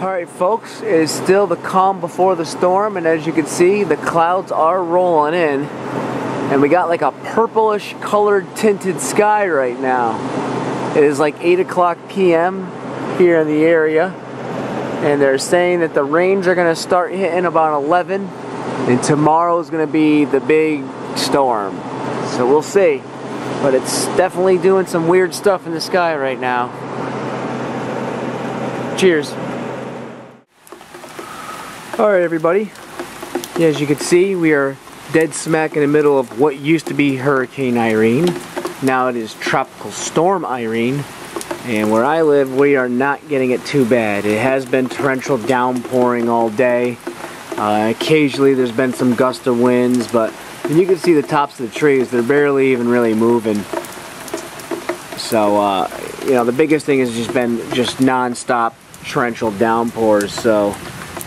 Alright folks, it is still the calm before the storm, and as you can see, the clouds are rolling in, and we got like a purplish colored tinted sky right now. It is like 8 o'clock p.m. here in the area, and they're saying that the rains are going to start hitting about 11, and tomorrow is going to be the big storm. So we'll see, but it's definitely doing some weird stuff in the sky right now. Cheers. Alright everybody, as you can see, we are dead smack in the middle of what used to be Hurricane Irene. Now it is Tropical Storm Irene, and where I live we are not getting it too bad. It has been torrential downpouring all day. Occasionally there's been some gust of winds, but when you can see the tops of the trees, they're barely even really moving. So you know, the biggest thing has just been non-stop torrential downpours, so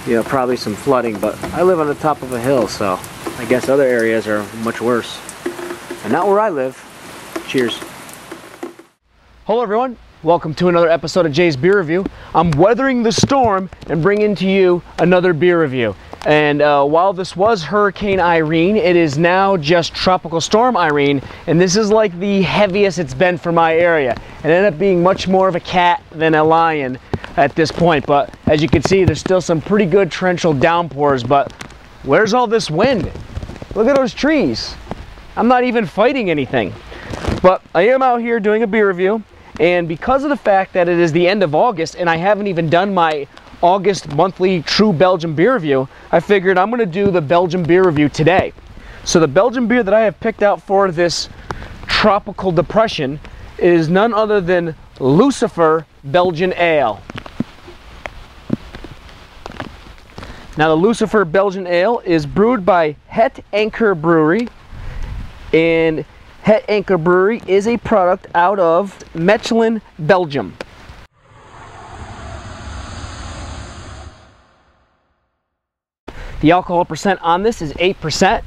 you know, probably some flooding, but I live on the top of a hill, so I guess other areas are much worse. And not where I live. Cheers. Hello everyone, welcome to another episode of Jay's Beer Review. I'm weathering the storm and bringing to you another beer review. And while this was Hurricane Irene, it is now just Tropical Storm Irene, and this is like the heaviest it's been for my area. It ended up being much more of a cat than a lion at this point, but as you can see, there's still some pretty good torrential downpours. But where's all this wind? Look at those trees. I'm not even fighting anything. But I am out here doing a beer review, and because of the fact that it is the end of August and I haven't even done my August monthly true Belgian beer review, I figured I'm going to do the Belgian beer review today. So the Belgian beer that I have picked out for this tropical depression is none other than Lucifer Belgian Ale. Now the Lucifer Belgian Ale is brewed by Het Anker Brewery, and Het Anker Brewery is a product out of Mechelen, Belgium. The alcohol percent on this is 8%,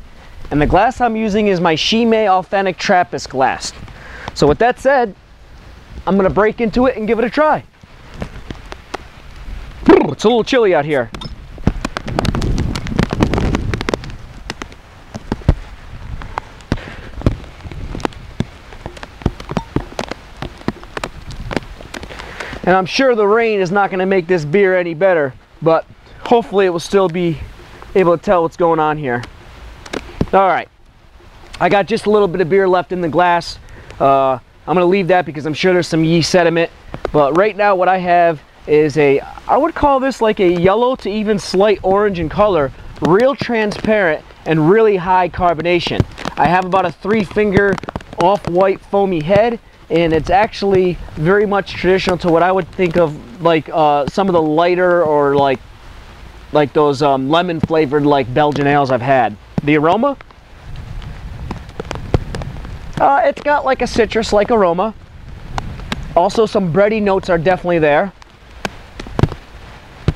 and the glass I'm using is my Chime Authentic Trappist glass. So with that said, I'm going to break into it and give it a try. It's a little chilly out here. And I'm sure the rain is not going to make this beer any better, but hopefully it will still be able to tell what's going on here. Alright, I got just a little bit of beer left in the glass. I'm going to leave that because I'm sure there's some yeast sediment. But right now what I have is I would call this like a yellow to even slight orange in color, real transparent and really high carbonation. I have about a 3-finger off-white foamy head, and it's actually very much traditional to what I would think of like some of the lighter or like those lemon flavored like Belgian ales I've had. The aroma? It's got like a citrus-like aroma. Also some bready notes are definitely there.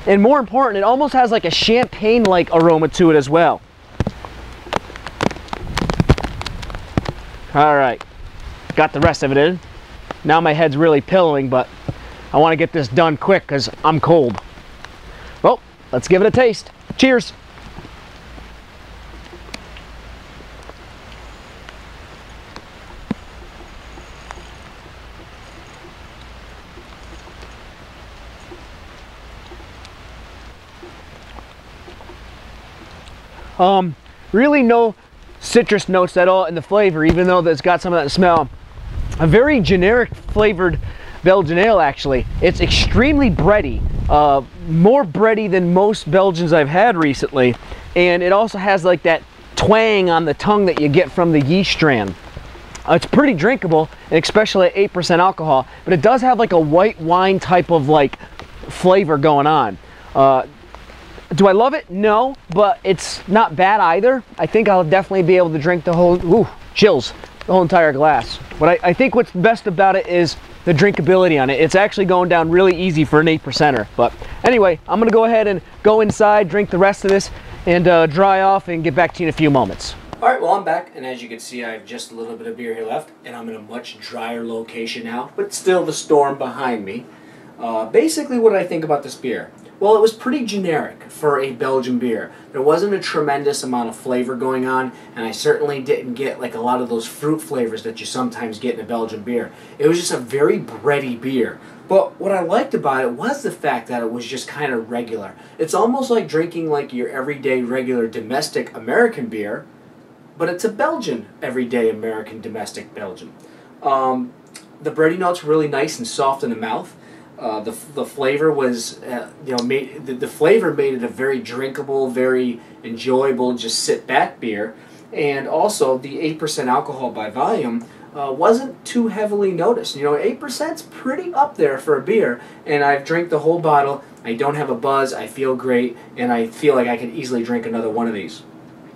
And more important, it almost has like a champagne-like aroma to it as well. Alright. Got the rest of it in. Now my head's really pillowing, but I want to get this done quick because I'm cold. Well, let's give it a taste. Cheers! Really no citrus notes at all in the flavor, even though it's got some of that smell. A very generic flavored Belgian ale, actually. It's extremely bready, more bready than most Belgians I've had recently, and it also has like that twang on the tongue that you get from the yeast strain. It's pretty drinkable, and especially at 8% alcohol, but it does have like a white wine type of like flavor going on. Do I love it? No, but it's not bad either. I think I'll definitely be able to drink the whole, chills, the whole entire glass. What I think what's best about it is the drinkability on it. It's actually going down really easy for an 8%er. But anyway, I'm gonna go ahead and go inside, drink the rest of this, and dry off and get back to you in a few moments. Alright, well I'm back, and as you can see I have just a little bit of beer here left, and I'm in a much drier location now, but still the storm behind me. Basically what I think about this beer. Well, it was pretty generic for a Belgian beer. There wasn't a tremendous amount of flavor going on, and I certainly didn't get like a lot of those fruit flavors that you sometimes get in a Belgian beer. It was just a very bready beer. But what I liked about it was the fact that it was just kind of regular. It's almost like drinking like your everyday regular domestic American beer, but it's a Belgian everyday American domestic Belgian. The bready notes were really nice and soft in the mouth. The flavor was, the flavor made it a very drinkable, very enjoyable, just sit back beer. And also the 8% alcohol by volume wasn't too heavily noticed. 8%'s pretty up there for a beer, and I've drank the whole bottle. I don't have a buzz. I feel great, and I feel like I could easily drink another one of these.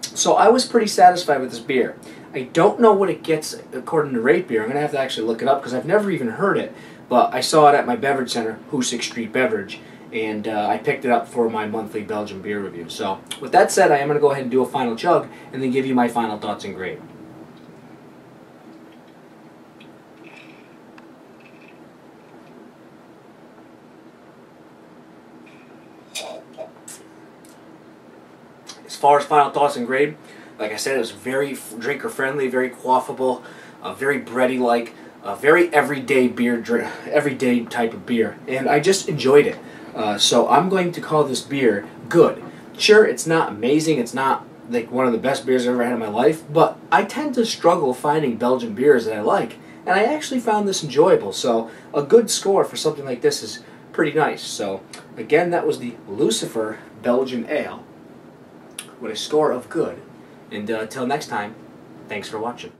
So I was pretty satisfied with this beer. I don't know what it gets according to Rate Beer. I'm going to have to actually look it up because I've never even heard it. But I saw it at my beverage center, Hoosick Street Beverage, and I picked it up for my monthly Belgian beer review. So with that said, I am going to go ahead and do a final chug and then give you my final thoughts and grade. As far as final thoughts and grade, like I said, it was very drinker friendly, very quaffable, very bready-like, very everyday beer, everyday type of beer, and I just enjoyed it. So I'm going to call this beer good. Sure, it's not amazing, it's not like one of the best beers I've ever had in my life, but I tend to struggle finding Belgian beers that I like, and I actually found this enjoyable. So a good score for something like this is pretty nice. So again, that was the Lucifer Belgian Ale with a score of good. And until next time, thanks for watching.